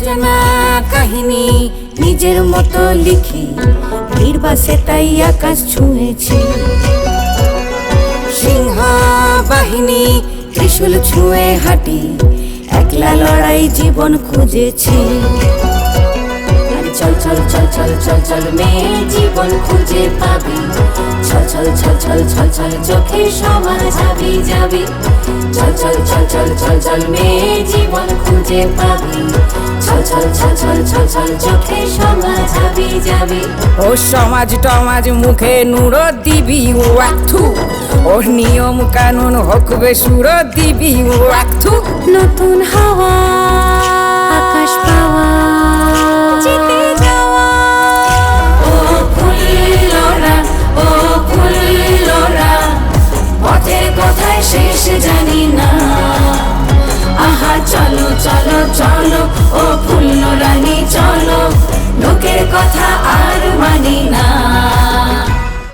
অজানা কাহিনী নিজের মতো লিখি, ভিড় বাসে তাই আকাশ ছুঁয়েছি। সিংহ বাহিনী ত্রিশূল ছুঁয়ে হাঁটি, একলা লড়াই জীবন খুঁজেছি। চল চল চল চল চল চল মেয়ে জীবন খুঁজে পাবি, চল চল চল চল চল চল চোখে সবার যাবি যাবি। চল চল চল চল চল চল মেয়ে জীবন খুঁজে পাবি, চল চল চল চল চল চল চোখে সবার যাবি যাবি। ও সমাজ টমাজ মুখে নুর দিবি ওয়াক্থু, ও নিয়ম কানুন হোক বেসুর দিবি ওয়াক্থু। নতুন হাওয়া আকাশ পাওয়া যেতে যাওয়া, ও ফুল্লরা ও ফুল্লরা পথের কোথায় শেষ জানি না। আহা চলো চলো চলো ও